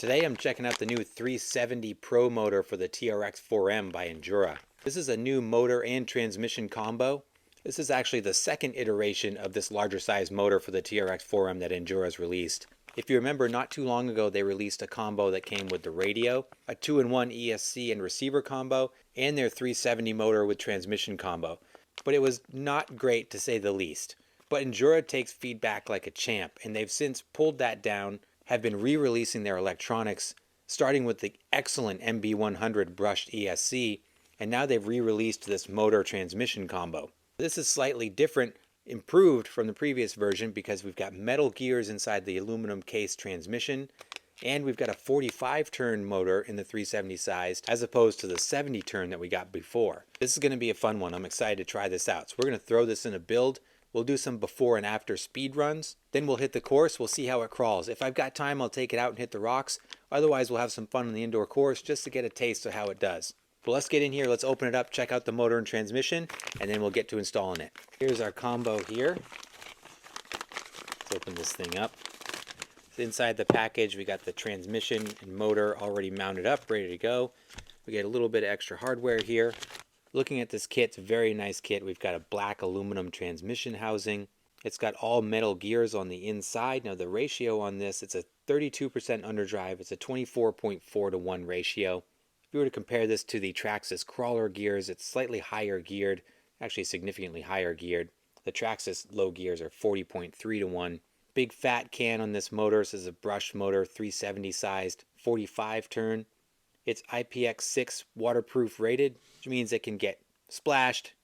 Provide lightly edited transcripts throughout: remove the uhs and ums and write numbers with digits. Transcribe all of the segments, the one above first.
Today I'm checking out the new 370 Pro motor for the TRX4M by Injora. This is a new motor and transmission combo. This is actually the second iteration of this larger size motor for the TRX4M that Injora has released. If you remember, not too long ago they released a combo that came with the radio, a 2-in-1 ESC and receiver combo, and their 370 motor with transmission combo. But it was not great, to say the least. But Injora takes feedback like a champ, and they've since pulled that down, have been re-releasing their electronics, starting with the excellent MB100 brushed ESC, and now they've re-released this motor transmission combo. This is slightly different, improved from the previous version because we've got metal gears inside the aluminum case transmission, and we've got a 45 turn motor in the 370 size as opposed to the 70 turn that we got before. This is going to be a fun one. I'm excited to try this out. So we're going to throw this in a build. We'll do some before and after speed runs. Then we'll hit the course. We'll see how it crawls. If I've got time, I'll take it out and hit the rocks. Otherwise, we'll have some fun on the indoor course just to get a taste of how it does. But let's get in here. Let's open it up, check out the motor and transmission, and then we'll get to installing it. Here's our combo here. Let's open this thing up. So inside the package, we got the transmission and motor already mounted up, ready to go. We get a little bit of extra hardware here. Looking at this kit, it's a very nice kit. We've got a black aluminum transmission housing. It's got all metal gears on the inside. Now the ratio on this, it's a 32% underdrive. It's a 24.4:1 ratio. If you were to compare this to the Traxxas crawler gears, it's slightly higher geared, actually significantly higher geared. The Traxxas low gears are 40.3:1. Big fat can on this motor. This is a brushed motor, 370 sized, 45 turn. It's IPX6 waterproof rated, which means it can get splashed,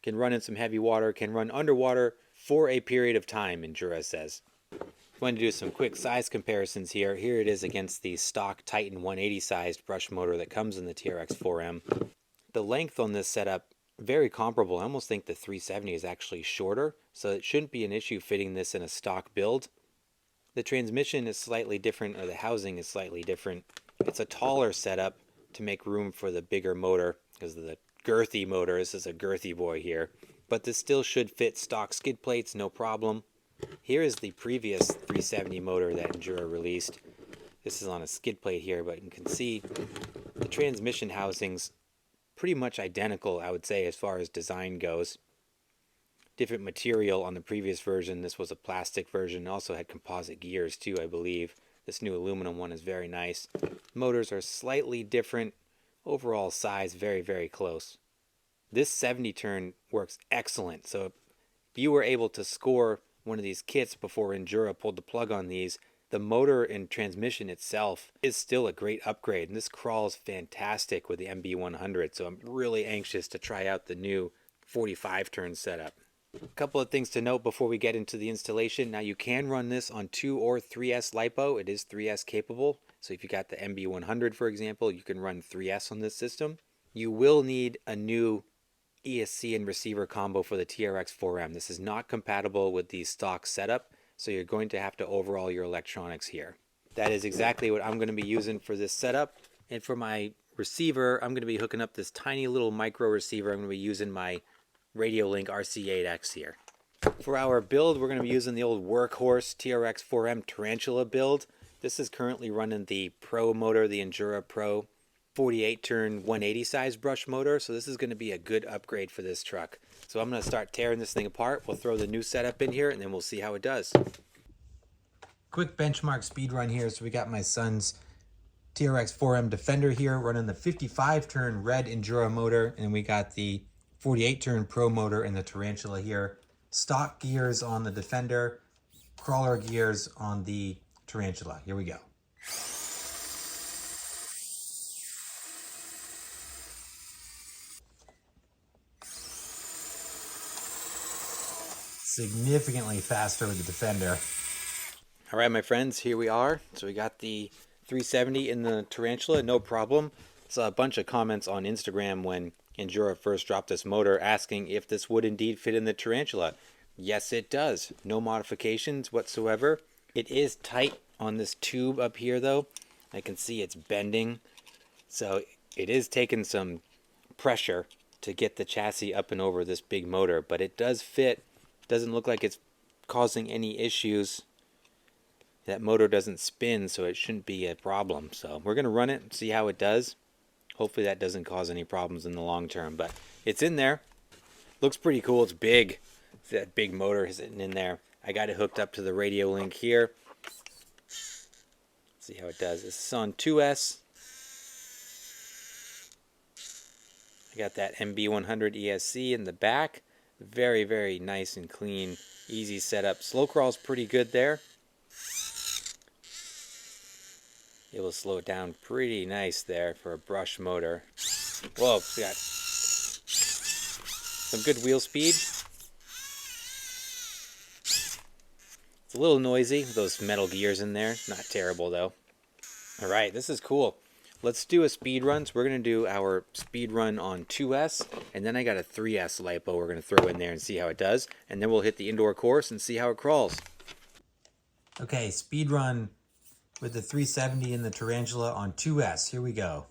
can run in some heavy water, can run underwater for a period of time, Injora says. I'm going to do some quick size comparisons here. Here it is against the stock Titan 180 sized brush motor that comes in the TRX4M. The length on this setup, very comparable. I almost think the 370 is actually shorter, so it shouldn't be an issue fitting this in a stock build. The transmission is slightly different, or the housing is slightly different. It's a taller setup to make room for the bigger motor because of the girthy motor. This is a girthy boy here. But this still should fit stock skid plates, no problem. Here is the previous 370 motor that Injora released. This is on a skid plate here, but you can see the transmission housing's pretty much identical, I would say, as far as design goes. Different material on the previous version. This was a plastic version. It also had composite gears too, I believe. This new aluminum one is very nice. Motors are slightly different. Overall size, very, very close. This 70 turn works excellent. So if you were able to score one of these kits before Injora pulled the plug on these, the motor and transmission itself is still a great upgrade. And this crawls fantastic with the MB100. So I'm really anxious to try out the new 45 turn setup. A couple of things to note before we get into the installation. Now you can run this on 2 or 3S LiPo. It is 3S capable. So if you got the MB100, for example, you can run 3S on this system. You will need a new ESC and receiver combo for the TRX4M. This is not compatible with the stock setup, so you're going to have to overhaul your electronics here. That is exactly what I'm going to be using for this setup. And for my receiver, I'm going to be hooking up this tiny little micro receiver. I'm going to be using my RadioLink RC8X here. For our build, we're going to be using the old workhorse TRX4M Tarantula build. This is currently running the Pro motor, the Injora Pro 48 turn 180 size brush motor. So this is going to be a good upgrade for this truck. So I'm going to start tearing this thing apart. We'll throw the new setup in here and then we'll see how it does. Quick benchmark speed run here. So we got my son's TRX4M Defender here running the 55 turn red Injora motor, and we got the 48 turn Pro motor in the Tarantula here. Stock gears on the Defender, crawler gears on the Tarantula. Here we go. Significantly faster with the Defender. All right, my friends, here we are. So we got the 370 in the Tarantula, no problem. Saw a bunch of comments on Instagram when Injora first dropped this motor asking if this would indeed fit in the Tarantula. Yes, it does. No modifications whatsoever. It is tight on this tube up here though. I can see it's bending. So it is taking some pressure to get the chassis up and over this big motor, but it does fit. Doesn't look like it's causing any issues. That motor doesn't spin, so it shouldn't be a problem. So we're going to run it and see how it does. Hopefully that doesn't cause any problems in the long term, but it's in there. Looks pretty cool. It's big. That big motor sitting in there. I got it hooked up to the radio link here. See how it does. This is on 2S. I got that MB100 ESC in the back. Very, very nice and clean. Easy setup. Slow crawl's pretty good there. It will slow it down pretty nice there for a brush motor. Whoa, we got some good wheel speed. It's a little noisy with those metal gears in there. Not terrible though. Alright, this is cool. Let's do a speed run. So we're going to do our speed run on 2S, and then I got a 3S LiPo we're going to throw in there and see how it does, and then we'll hit the indoor course and see how it crawls. Okay, speed run with the 370 and the Tarantula on 2S. Here we go.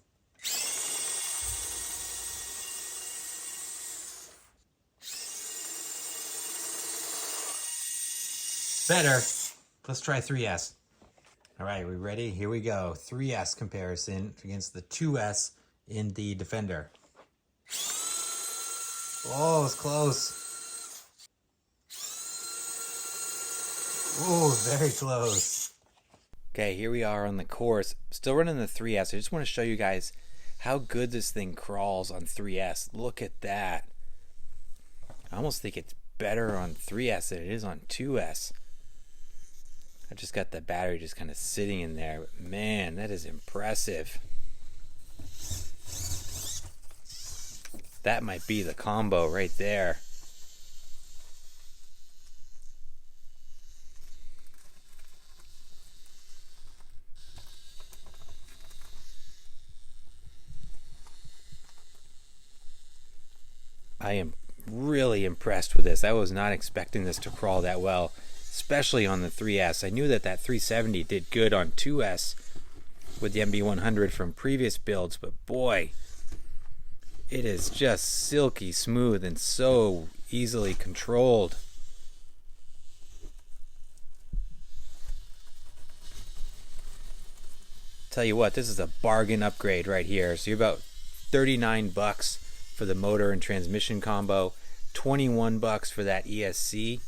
Better. Let's try 3S. All right, we ready? Here we go. 3S comparison against the 2S in the Defender. Oh, it's close. Oh, very close. Okay, here we are on the course. Still running the 3S. I just want to show you guys how good this thing crawls on 3S. Look at that. I almost think it's better on 3S than it is on 2S. I just got the battery just kind of sitting in there. But man, that is impressive. That might be the combo right there. I am really impressed with this. I was not expecting this to crawl that well, especially on the 3S. I knew that 370 did good on 2S with the MB100 from previous builds, but boy, it is just silky smooth and so easily controlled. Tell you what, this is a bargain upgrade right here. So you're about $39 for the motor and transmission combo, $21 for that ESC.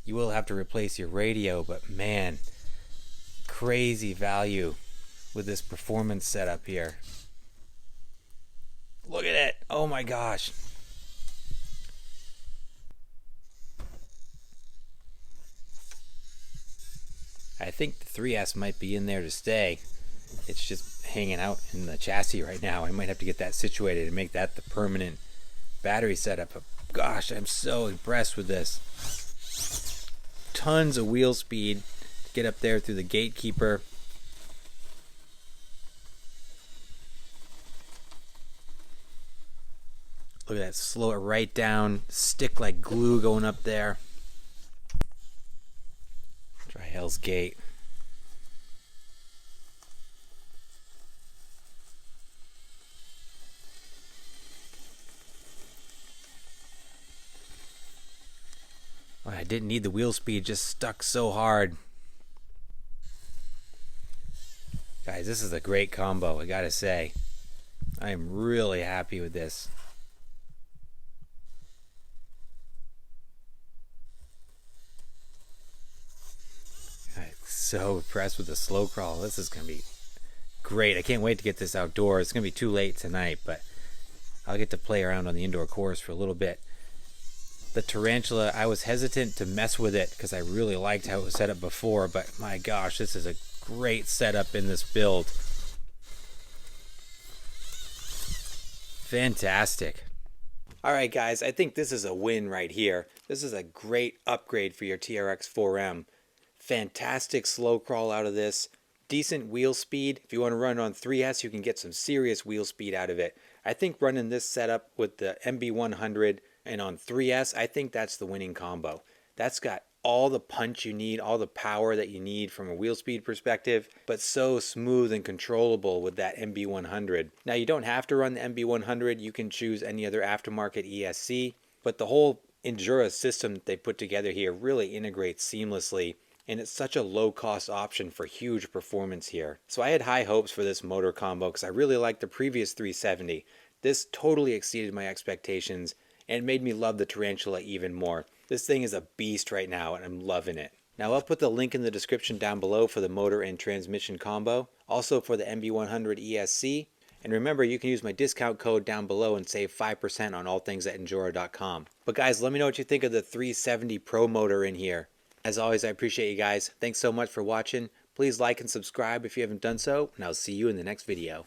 You will have to replace your radio, but man, crazy value with this performance setup here. Look at it. Oh my gosh. I think the 3S might be in there to stay. It's just hanging out in the chassis right now. I might have to get that situated and make that the permanent battery setup. But gosh, I'm so impressed with this. Tons of wheel speed to get up there through the gatekeeper. Look at that, slow it right down, stick like glue going up there. Try Hell's Gate. Oh, I didn't need the wheel speed, just stuck so hard. Guys, this is a great combo, I gotta say. I am really happy with this. I'm so impressed with the slow crawl. This is gonna be great. I can't wait to get this outdoors. It's gonna be too late tonight, but I'll get to play around on the indoor course for a little bit. The Tarantula, I was hesitant to mess with it because I really liked how it was set up before, but my gosh, this is a great setup in this build. Fantastic. Alright guys, I think this is a win right here. This is a great upgrade for your TRX4M. Fantastic slow crawl out of this. Decent wheel speed. If you want to run on 3S, you can get some serious wheel speed out of it. I think running this setup with the MB100 and on 3S, I think that's the winning combo. That's got all the punch you need, all the power that you need from a wheel speed perspective, but so smooth and controllable with that MB100. Now you don't have to run the MB100, you can choose any other aftermarket ESC, but the whole Injora system that they put together here really integrates seamlessly and it's such a low cost option for huge performance here. So I had high hopes for this motor combo because I really liked the previous 370. This totally exceeded my expectations and made me love the Tarantula even more. This thing is a beast right now and I'm loving it. Now I'll put the link in the description down below for the motor and transmission combo, also for the MB100 ESC, and remember you can use my discount code down below and save 5% on all things at Injora.com. But guys, let me know what you think of the 370 Pro motor in here. As always, I appreciate you guys. Thanks so much for watching. Please like and subscribe if you haven't done so, and I'll see you in the next video.